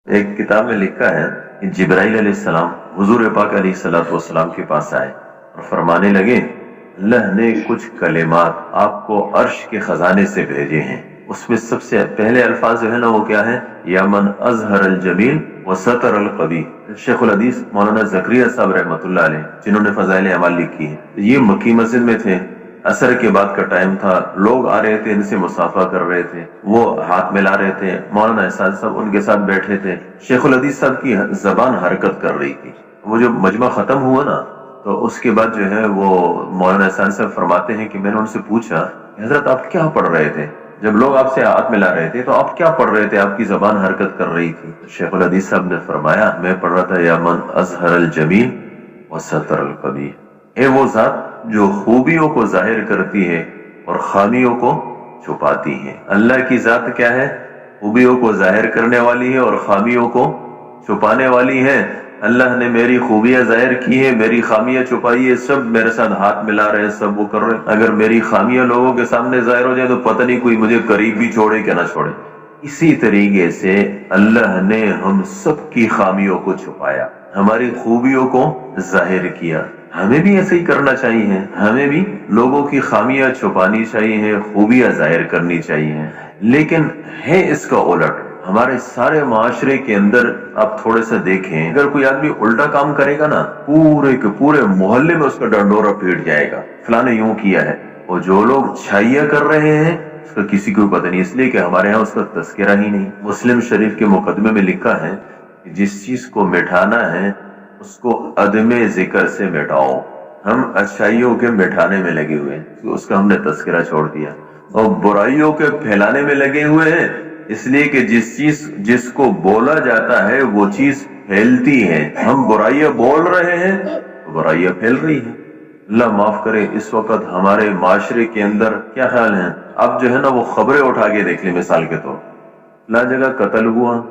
ایک کتاب میں لکھا ہے کہ جبرائیل علیہ السلام حضور پاک علیہ السلام کے پاس آئے اور فرمانے لگے اللہ نے کچھ کلمات آپ کو عرش کے خزانے سے بھیجے ہیں. اس میں سب سے پہلے الفاظ جو ہے نا وہ کیا ہے؟ یا من اظہر الجمیل وستر القبیح. شیخ الحدیث مولانا زکریا صاحب رحمۃ اللہ علیہ جنہوں نے فضائل اعمال لکھی ہے، یہ مکی مسجد میں تھے. عصر کے بعد کا ٹائم تھا، لوگ آ رہے تھے، ان سے مصافحہ کر رہے تھے، وہ ہاتھ ملا رہے تھے. مولانا احسان صاحب ان کے ساتھ بیٹھے تھے. شیخ الحدیث صاحب کی زبان حرکت کر رہی تھی. وہ جو مجمع ختم ہوا نا تو اس کے بعد جو ہے وہ مولانا احسان صاحب فرماتے ہیں کہ میں نے ان سے پوچھا حضرت آپ کیا پڑھ رہے تھے؟ جب لوگ آپ سے ہاتھ ملا رہے تھے تو آپ کیا پڑھ رہے تھے؟ آپ کی زبان حرکت کر رہی تھی. شیخ الحدیث صاحب نے فرمایا میں پڑھ رہا تھا یا من اظہر الجمیل وستر القبیح. اے وہ ذات جو خوبیوں کو ظاہر کرتی ہے اور خامیوں کو چھپاتی ہے. اللہ کی ذات کیا ہے؟ خوبیوں کو ظاہر کرنے والی ہے اور خامیوں کو چھپانے والی ہے. اللہ نے میری خوبیاں ظاہر کی ہے، میری خامیاں چھپائی ہے. سب میرے ساتھ ہاتھ ملا رہے ہیں، سب وہ کر رہے ہیں. اگر میری خامیاں لوگوں کے سامنے ظاہر ہو جائے تو پتہ نہیں کوئی مجھے قریب بھی چھوڑے کہ نہ چھوڑے. اسی طریقے سے اللہ نے ہم سب کی خامیوں کو چھپایا، ہماری خوبیوں کو ظاہر کیا. ہمیں بھی ایسے ہی کرنا چاہیے، ہمیں بھی لوگوں کی خامیاں چھپانی چاہیے، خوبیاں ظاہر کرنی چاہیے. لیکن ہے اس کا الٹ. ہمارے سارے معاشرے کے اندر آپ تھوڑے سا دیکھیں، اگر کوئی آدمی الٹا کام کرے گا نا پورے کے پورے محلے میں اس کا ڈنڈورا پیٹ جائے گا، فلاں نے یوں کیا ہے. اور جو لوگ چھائیاں کر رہے ہیں اس کا کسی کو پتہ نہیں، اس لیے کہ ہمارے ہاں اس کا تذکرہ ہی نہیں. مسلم شریف کے مقدمے میں لکھا ہے کہ جس چیز کو مٹھانا ہے اس کو عدم ذکر سے مٹاؤ. ہم اچھائیوں کے مٹھانے میں لگے ہوئے ہیں، اس کا ہم نے تذکرہ چھوڑ دیا. اور برائیوں کے پھیلانے میں لگے ہوئے ہیں، اس لیے کہ جس کو بولا جاتا ہے وہ چیز پھیلتی ہے. ہم برائیاں بول رہے ہیں تو برائیاں پھیل رہی ہیں. اللہ معاف کرے. اس وقت ہمارے معاشرے کے اندر کیا خیال ہے؟ اب جو ہے نا وہ خبریں اٹھا کے دیکھ لیں. مثال کے طور فلاں جگہ قتل ہوا،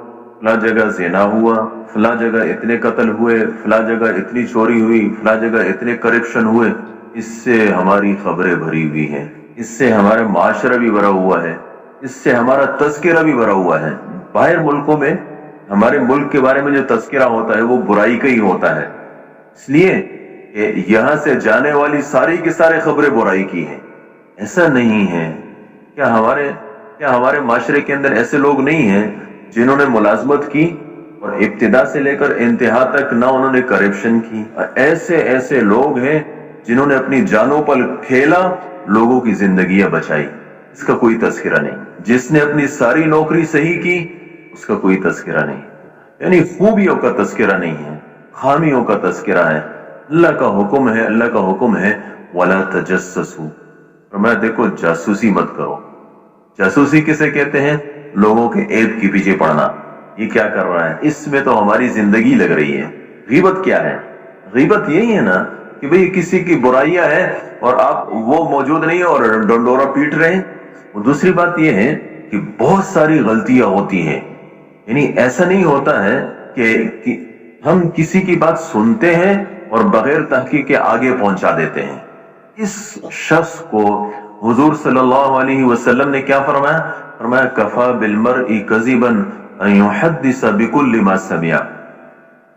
فلاں جگہ زنا ہوا، فلاں جگہ اتنے قتل ہوئے، فلاں جگہ اتنی چوری ہوئی، فلاں جگہ اتنے کرپشن ہوئے. اس سے ہماری خبریں بھری ہوئی ہیں، اس سے ہمارا معاشرہ بھی بھرا ہوا ہے، اس سے ہمارا تذکرہ بھی بھرا ہوا ہے. باہر ملکوں میں ہمارے ملک کے بارے میں جو تذکرہ ہوتا ہے وہ برائی کا ہی ہوتا ہے، اس لیے کہ یہاں سے جانے والی ساری کی سارے خبریں برائی کی ہیں. ایسا نہیں ہے. کیا ہمارے معاشرے کے اندر ایسے لوگ نہیں ہیں جنہوں نے ملازمت کی اور ابتدا سے لے کر انتہا تک نہ انہوں نے کرپشن کی؟ ایسے لوگ ہیں جنہوں نے اپنی جانوں پر کھیلا، لوگوں کی زندگیاں بچائی. اس کا کوئی تذکرہ نہیں. جس نے اپنی ساری نوکری صحیح کی اس کا کوئی تذکرہ نہیں. یعنی خوبیوں کا تذکرہ نہیں ہے، خامیوں کا تذکرہ ہے. اللہ کا حکم ہے، اللہ کا حکم ہے وَلَا تَجَسَّسُوا. فرمایا دیکھو جاسوسی مت کرو. جاسوسی کسے کہتے ہیں؟ لوگوں کے عیب کے پیچھے پڑنا. یہ کیا کر رہا ہے؟ اس میں تو ہماری زندگی لگ رہی ہے. غیبت کیا ہے؟ غیبت یہی ہے نا کہ بھئی کسی کی برائیاں ہیں اور آپ وہ موجود نہیں اور ڈنڈورا پیٹ رہے ہیں. دوسری بات یہ ہے کہ بہت ساری غلطیاں ہوتی ہیں. یعنی ایسا نہیں ہوتا ہے کہ ہم کسی کی بات سنتے ہیں اور بغیر تحقیق کے آگے پہنچا دیتے ہیں. اس شخص کو حضور صلی اللہ علیہ وسلم نے کیا فرمایا؟ فرمایا کفا بالمرء کذبا ان یحدث بکل ما سمع.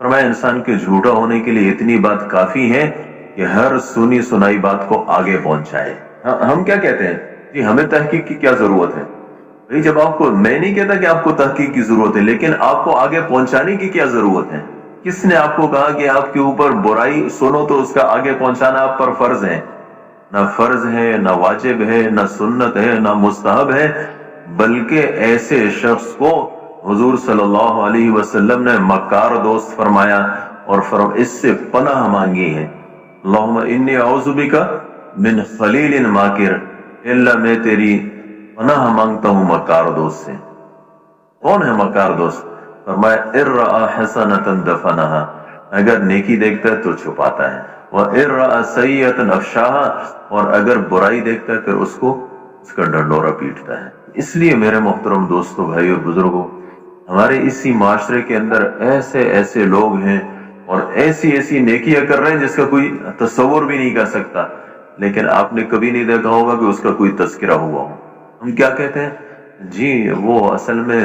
فرمایا انسان کے جھوٹا ہونے کے لیے اتنی بات کافی ہے کہ ہر سنی سنائی بات کو آگے پہنچائے. ہم کیا کہتے ہیں؟ جی ہمیں تحقیق کی کیا ضرورت ہے؟ بھئی جب آپ کو، میں نہیں کہتا کہ آپ کو تحقیق کی ضرورت ہے، لیکن آپ کو آگے پہنچانے کی کیا ضرورت ہے؟ کس نے آپ کو کہا کہ آپ کے اوپر برائی سنو تو اس کا آگے پہنچانا آپ پر فرض ہے؟ نہ فرض ہے، نہ واجب ہے، نہ سنت ہے، نہ مستحب ہے. بلکہ ایسے شخص کو حضور صلی اللہ علیہ وسلم نے مکار دوست فرمایا اور اس سے پناہ مانگی ہے. اللہم انی اعوذ بک من خلیل ماکر. اللہ میں تیری پناہ مانگتا ہوں مکار دوست سے. کون ہے مکار دوست؟ فرمایا ارآ حسنۃ دفنہا. اگر نیکی دیکھتا ہے تو چھپاتا ہے. وَإِرَّأَ سَيِّئَةً أَفْشَاهَا. اور اگر برائی دیکھتا ہے پھر اس کا ڈنڈورا پیٹتا ہے. اس لیے میرے محترم دوستو، بھائی اور بزرگوں، ہمارے اسی معاشرے کے اندر ایسے لوگ ہیں اور ایسی نیکیاں کر رہے ہیں جس کا کوئی تصور بھی نہیں کر سکتا، لیکن آپ نے کبھی نہیں دیکھا ہوگا کہ اس کا کوئی تذکرہ ہوا ہو. ہم کیا کہتے ہیں؟ جی وہ اصل میں